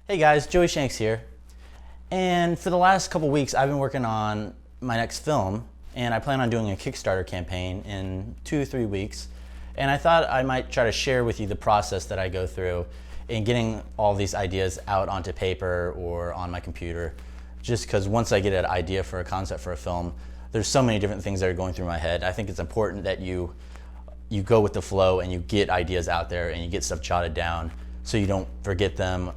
Hey guys, Joey Shanks here. And for the last couple weeks, I've been working on my next film, and I plan on doing a Kickstarter campaign in 2 to 3 weeks. And I thought I might try to share with you the process that I go through in getting all these ideas out onto paper or on my computer. Just because once I get an idea for a concept for a film, there's so many different things that are going through my head. I think it's important that you go with the flow and you get ideas out there and you get stuff jotted down so you don't forget them.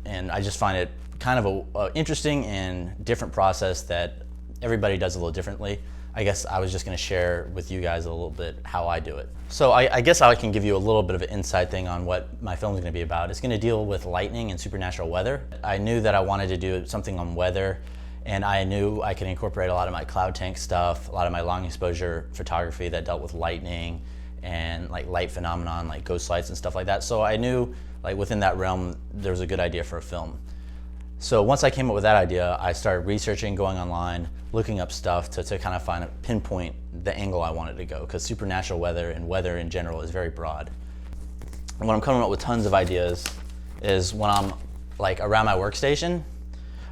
And I just find it kind of a interesting and different process that everybody does a little differently. I guess I was just going to share with you guys a little bit how I do it. So I guess I can give you a little bit of an inside thing on what my film is going to be about. It's going to deal with lightning and supernatural weather. I knew that I wanted to do something on weather, and I knew I could incorporate a lot of my cloud tank stuff, a lot of my long exposure photography that dealt with lightning and like light phenomenon, like ghost lights and stuff like that. So I knew like within that realm, there was a good idea for a film. So once I came up with that idea, I started researching, going online, looking up stuff to kind of pinpoint the angle I wanted to go, because supernatural weather and weather in general is very broad. And when I'm coming up with tons of ideas is when I'm like around my workstation,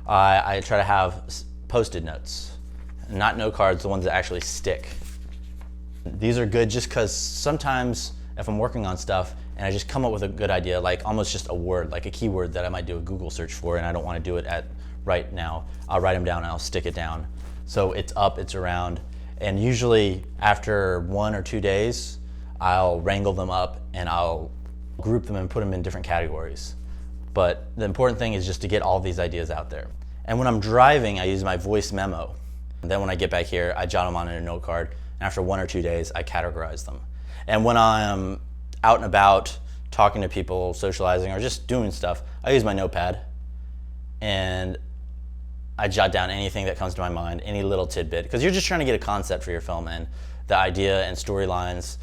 I try to have Post-it notes, not note cards, the ones that actually stick. These are good just because sometimes if I'm working on stuff and I just come up with a good idea, like almost just a word, like a keyword that I might do a Google search for, and I don't want to do it right now, I'll write them down and I'll stick it down. So it's up, it's around, and usually after 1 or 2 days, I'll wrangle them up and I'll group them and put them in different categories. But the important thing is just to get all these ideas out there. And when I'm driving, I use my voice memo. And then when I get back here, I jot them on in a note card, and after 1 or 2 days, I categorize them. And when I'm out and about, talking to people, socializing, or just doing stuff, I use my notepad and I jot down anything that comes to my mind, any little tidbit, because you're just trying to get a concept for your film, and the idea and storylines,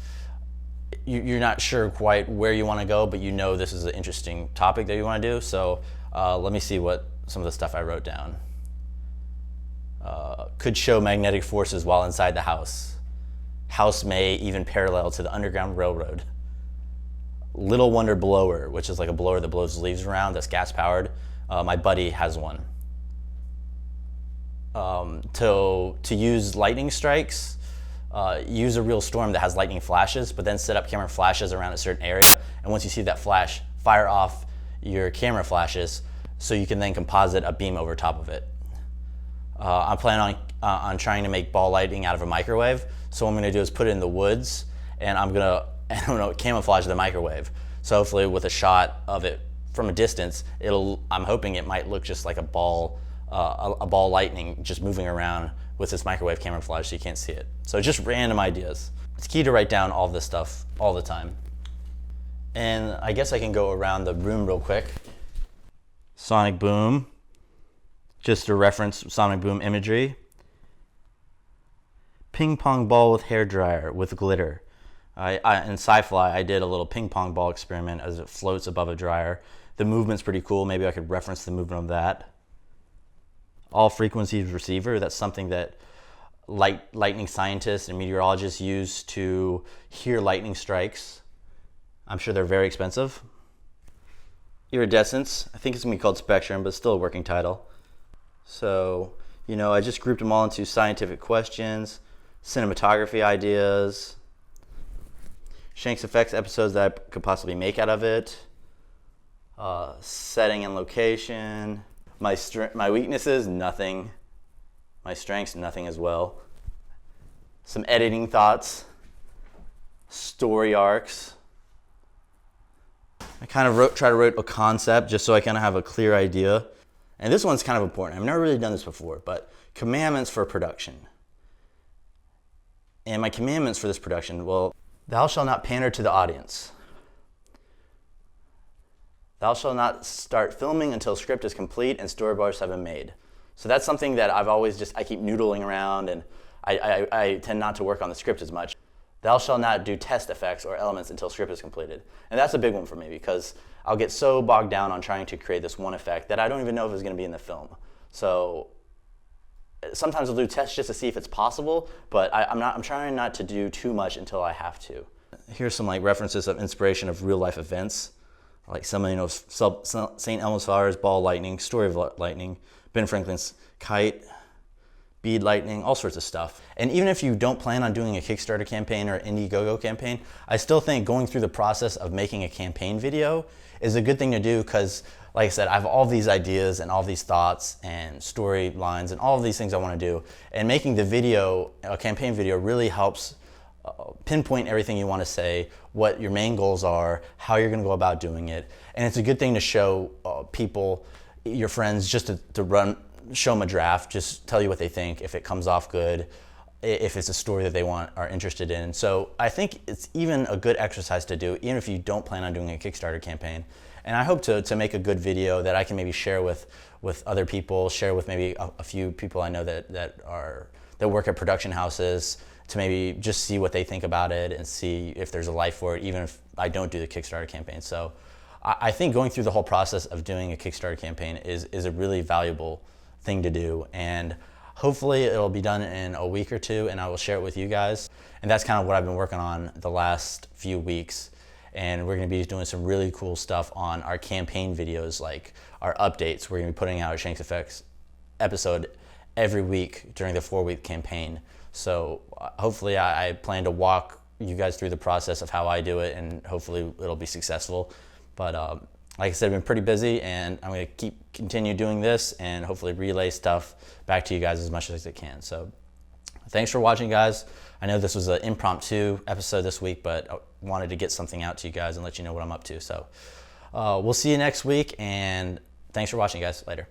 you're not sure quite where you want to go, but you know this is an interesting topic that you want to do. So let me see what some of the stuff I wrote down. Could show magnetic forces while inside the house. House may even parallel to the Underground Railroad. Little Wonder blower, which is like a blower that blows leaves around, that's gas powered. My buddy has one. To use lightning strikes, use a real storm that has lightning flashes, but then set up camera flashes around a certain area. And once you see that flash, fire off your camera flashes so you can then composite a beam over top of it. I'm planning on trying to make ball lightning out of a microwave. So what I'm going to do is put it in the woods, and I'm going to camouflage the microwave. So hopefully with a shot of it from a distance, I'm hoping it might look just like a ball lightning just moving around with this microwave camouflage so you can't see it. So just random ideas. It's key to write down all this stuff all the time. And I guess I can go around the room real quick. Sonic boom, just to reference sonic boom imagery. Ping pong ball with hair dryer with glitter. In Sci-Fly, I did a little ping pong ball experiment as it floats above a dryer. The movement's pretty cool. Maybe I could reference the movement of that. All frequencies receiver. That's something that lightning scientists and meteorologists use to hear lightning strikes. I'm sure they're very expensive. Iridescence. I think it's going to be called spectrum, but it's still a working title. So, I just grouped them all into scientific questions, cinematography ideas, Shanks effects episodes that I could possibly make out of it, setting and location. My weaknesses, nothing. My strengths, nothing as well. Some editing thoughts, story arcs. I kind of try to write a concept just so I kind of have a clear idea. And this one's kind of important. I've never really done this before, but commandments for production. And my commandments for this production, well, thou shalt not pander to the audience. Thou shalt not start filming until script is complete and storyboards have been made. So that's something that I keep noodling around, and I tend not to work on the script as much. Thou shalt not do test effects or elements until script is completed. And that's a big one for me because I'll get so bogged down on trying to create this one effect that I don't even know if it's going to be in the film. So sometimes I'll do tests just to see if it's possible, but I'm trying not to do too much until I have to. Here's some references of inspiration of real life events. like some, St. Elmo's Fires, Ball Lightning, Story of Lightning, Ben Franklin's Kite, Bead Lightning, all sorts of stuff. And even if you don't plan on doing a Kickstarter campaign or Indiegogo campaign, I still think going through the process of making a campaign video is a good thing to do because, like I said, I have all these ideas and all these thoughts and storylines and all of these things I want to do. And making the video, a campaign video, really helps pinpoint everything you want to say, what your main goals are, how you're going to go about doing it. And it's a good thing to show people, your friends, just to show them a draft, just tell you what they think, if it comes off good, if it's a story that they are interested in. So I think it's even a good exercise to do, even if you don't plan on doing a Kickstarter campaign. And I hope to make a good video that I can maybe share with other people, share with maybe a few people I know that work at production houses, to maybe just see what they think about it and see if there's a life for it, even if I don't do the Kickstarter campaign. So I think going through the whole process of doing a Kickstarter campaign is a really valuable thing to do. And hopefully it'll be done in a week or two and I will share it with you guys. And that's kind of what I've been working on the last few weeks. And we're going to be doing some really cool stuff on our campaign videos, like our updates. We're going to be putting out a Shanks Effects episode every week during the 4-week campaign. So hopefully I plan to walk you guys through the process of how I do it, and hopefully it'll be successful. But like I said, I've been pretty busy, and I'm going to continue doing this and hopefully relay stuff back to you guys as much as I can. So thanks for watching, guys. I know this was an impromptu episode this week, but I wanted to get something out to you guys and let you know what I'm up to. So we'll see you next week, and thanks for watching, guys. Later.